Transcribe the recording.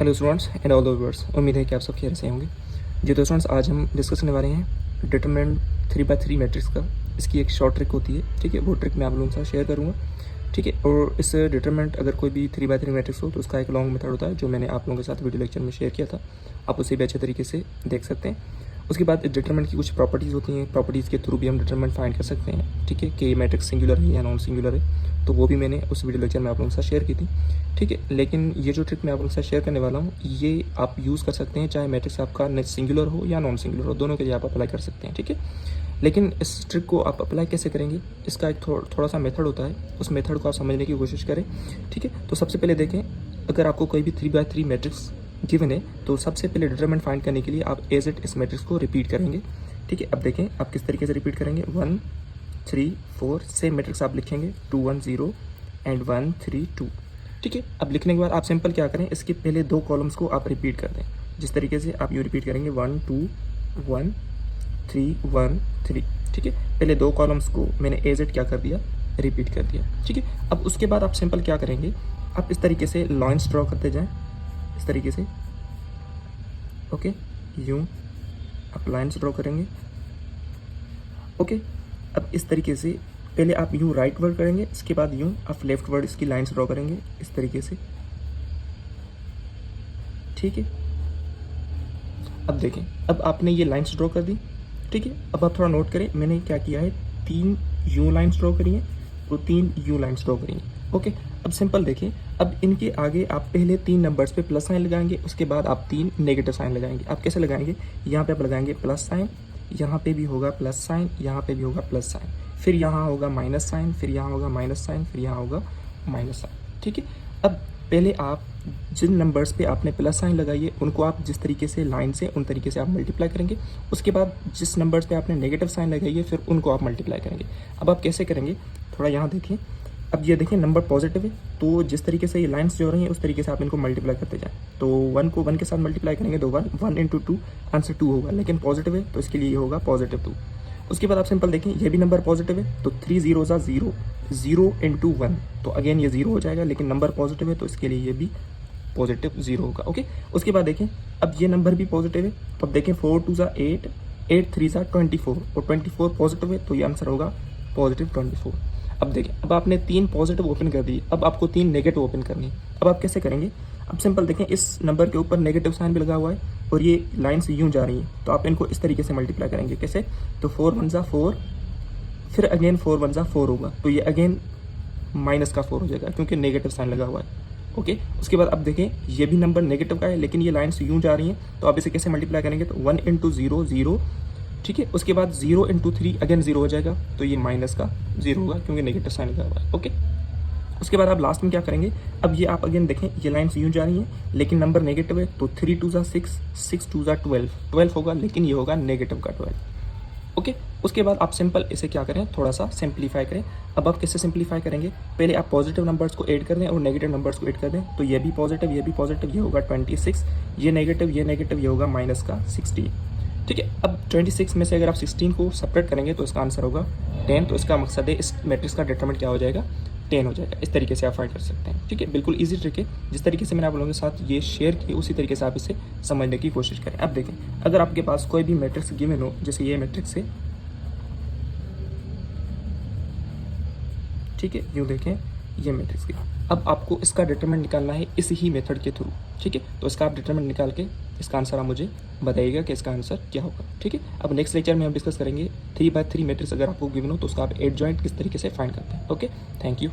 Hello students and all the viewers, उम्मीद है कि आप सब खैर से होंगे। जी तो स्टूडेंट्स, आज हम डिस्कस करने वाले हैं डिटरमिनेंट 3x3 मैट्रिक्स का। इसकी एक शॉर्ट ट्रिक होती है, ठीक है, वो ट्रिक मैं आप लोगों के साथ शेयर करूँगा, ठीक है। और इस डिटरमिनेंट अगर कोई भी 3x3 मैट्रिक्स हो तो उसका एक लॉन्ग मेथड होता है जो मैंने आप लोगों के साथ वीडियो लेक्चर में शेयर किया था, आप उसे भी अच्छे तरीके से देख सकते हैं। उसके बाद डिटरमिनेंट की कुछ प्रॉपर्टीज़ होती हैं, प्रॉपर्टीज़ के थ्रू भी हम डिटरमिनेंट फाइंड कर सकते हैं, ठीक है, कि मैट्रिक्स सिंगुलर है या नॉन सिंगुलर है, तो वो भी मैंने उस वीडियो लेक्चर में आप लोगों के साथ शेयर की थी, ठीक है। लेकिन ये जो ट्रिक मैं आप लोगों के साथ शेयर करने वाला हूँ, ये आप यूज़ कर सकते हैं चाहे मैट्रिक्स आपका सिंगुलर हो या नॉन सिंगुलर हो, दोनों के लिए आप अप्लाई कर सकते हैं, ठीक है। लेकिन इस ट्रिक को आप अप्लाई कैसे करेंगे, इसका एक थोड़ा सा मेथड होता है, उस मेथड को आप समझने की कोशिश करें, ठीक है। तो सबसे पहले देखें, अगर आपको कोई भी 3x3 मैट्रिक्स गिवन है तो सबसे पहले डिटरमिनेंट फाइंड करने के लिए आप एज इट इस मैट्रिक्स को रिपीट करेंगे, ठीक है। अब देखें आप किस तरीके से रिपीट करेंगे, 1 3 4 सेम मैट्रिक्स आप लिखेंगे, 2 1 0 एंड 1 3 2, ठीक है। अब लिखने के बाद आप सिंपल क्या करें, इसके पहले दो कॉलम्स को आप रिपीट कर दें, जिस तरीके से आप यूँ रिपीट करेंगे 1 2 1 3 1 3, ठीक है। पहले दो कॉलम्स को मैंने एज इट क्या कर दिया, रिपीट कर दिया, ठीक है। अब उसके बाद आप सिंपल क्या करेंगे, आप इस तरीके से लाइन्स ड्रॉ करते जाएं, इस तरीके से, ओके, यूँ आप लाइन्स ड्रॉ करेंगे, ओके। अब इस तरीके से पहले आप यूँ राइट वर्ड करेंगे, इसके बाद यूँ आप लेफ्ट वर्ड इसकी लाइन्स ड्रॉ करेंगे इस तरीके से, ठीक है। अब देखें, अब आपने ये लाइन्स ड्रॉ कर दी, ठीक है। अब आप थोड़ा नोट करें, मैंने क्या किया है, 3 यूँ लाइन्स ड्रॉ करी हैं और 3 यूँ लाइन्स ड्रॉ करी हैं, ओके। अब सिंपल देखें, अब इनके आगे आप पहले 3 नंबर्स पे प्लस साइन लगाएंगे, उसके बाद आप 3 नेगेटिव साइन लगाएंगे। आप कैसे लगाएंगे, यहाँ पे आप लगाएंगे प्लस साइन, यहाँ पे भी होगा प्लस साइन, यहाँ पे भी होगा प्लस साइन, फिर यहाँ होगा माइनस साइन, फिर यहाँ होगा माइनस साइन, फिर यहाँ होगा माइनस साइन, ठीक है। अब पहले आप जिन नंबर्स पे आपने प्लस साइन लगाई है उनको आप जिस तरीके से लाइन से उन तरीके से आप मल्टीप्लाई करेंगे, उसके बाद जिस नंबर्स पे आपने नेगेटिव साइन लगाई है फिर उनको आप मल्टीप्लाई करेंगे। अब आप कैसे करेंगे, थोड़ा यहाँ देखिए, अब ये देखें नंबर पॉजिटिव है तो जिस तरीके से ये लाइन्स जो हो रही हैं उस तरीके से आप इनको मल्टीप्लाई करते जाएं। तो 1 को 1 के साथ मल्टीप्लाई करेंगे तो 1 1 इंटू 2 आंसर 2 होगा, लेकिन पॉजिटिव है तो इसके लिए ये होगा पॉजिटिव 2। उसके बाद आप सिंपल देखें, ये भी नंबर पॉजिटिव है तो 3 0 0 0 इंटू 1, तो अगेन ये 0 हो जाएगा, लेकिन नंबर पॉजिटिव है तो इसके लिए ये भी पॉजिटिव 0 होगा, ओके। उसके बाद देखें, अब ये नंबर भी पॉजिटिव है, तो अब देखें 4 2 8 8 3 24 और 24 पॉजिटिव है तो ये आंसर होगा पॉजिटिव 24। अब देखें, अब आपने 3 पॉजिटिव ओपन कर दिए, अब आपको 3 नेगेटिव ओपन करनी है। अब आप कैसे करेंगे, अब सिंपल देखें, इस नंबर के ऊपर नेगेटिव साइन भी लगा हुआ है और ये लाइन्स यूँ जा रही हैं, तो आप इनको इस तरीके से मल्टीप्लाई करेंगे, कैसे, तो 4 1 4, फिर अगेन 4 1 4 होगा, तो ये अगेन माइनस का 4 हो जाएगा क्योंकि नेगेटिव साइन लगा हुआ है, ओके। उसके बाद अब देखें, ये भी नंबर नेगेटिव का है लेकिन ये लाइन्स यूँ जा रही हैं, तो आप इसे कैसे मल्टीप्लाई करेंगे, तो 1 इंटू 0 0, ठीक है। उसके बाद 0 इंटू 3 अगेन 0 हो जाएगा, तो ये माइनस का 0 होगा क्योंकि नेगेटिव साइन लगा हुआ है, ओके। उसके बाद आप लास्ट में क्या करेंगे, अब ये आप अगेन देखें, ये लाइन्स यूँ जा रही हैं लेकिन नंबर नेगेटिव है, तो 3 2 6 6 2 12 12 होगा, लेकिन ये होगा नेगेटिव का 12, ओके। उसके बाद आप सिंपल इसे क्या करें, थोड़ा सा सिंप्लीफाई करें। अब आप कैसे सिंप्लीफाई करेंगे, पहले आप पॉजिटिव नंबर्स को ऐड कर दें और नेगेटिव नंबर्स को ऐड कर दें, तो ये भी पॉजिटिव ये भी पॉजिटिव, ये होगा 26, ये नेगेटिव ये होगा माइनस का 16, ठीक है। अब 26 में से अगर आप 16 को सेपरेट करेंगे तो इसका आंसर होगा 10, तो इसका मकसद है इस मैट्रिक्स का डिटरमिनेंट क्या हो जाएगा, 10 हो जाएगा। इस तरीके से आप फाइंड कर सकते हैं, ठीक है। बिल्कुल इजी ट्रिक है, जिस तरीके से मैंने आप लोगों के साथ ये शेयर की उसी तरीके से आप इसे समझने की कोशिश करें। अब देखें, अगर आपके पास कोई भी मैट्रिक्स गिवन हो, जैसे ये मैट्रिक्स है, ठीक है, यूँ देखें ये मैट्रिक्स की, अब आपको इसका डिटरमिनेंट निकालना है इसी ही मेथड के थ्रू, ठीक है। तो इसका आप डिटरमिनेंट निकाल के इसका आंसर आप मुझे बताइएगा कि इसका आंसर क्या होगा, ठीक है। अब नेक्स्ट लेक्चर में हम डिस्कस करेंगे 3x3 मैट्रिक्स अगर आपको गिवन हो तो उसका आप एडजॉइंट किस तरीके से फाइंड करते हैं, ओके। Thank you.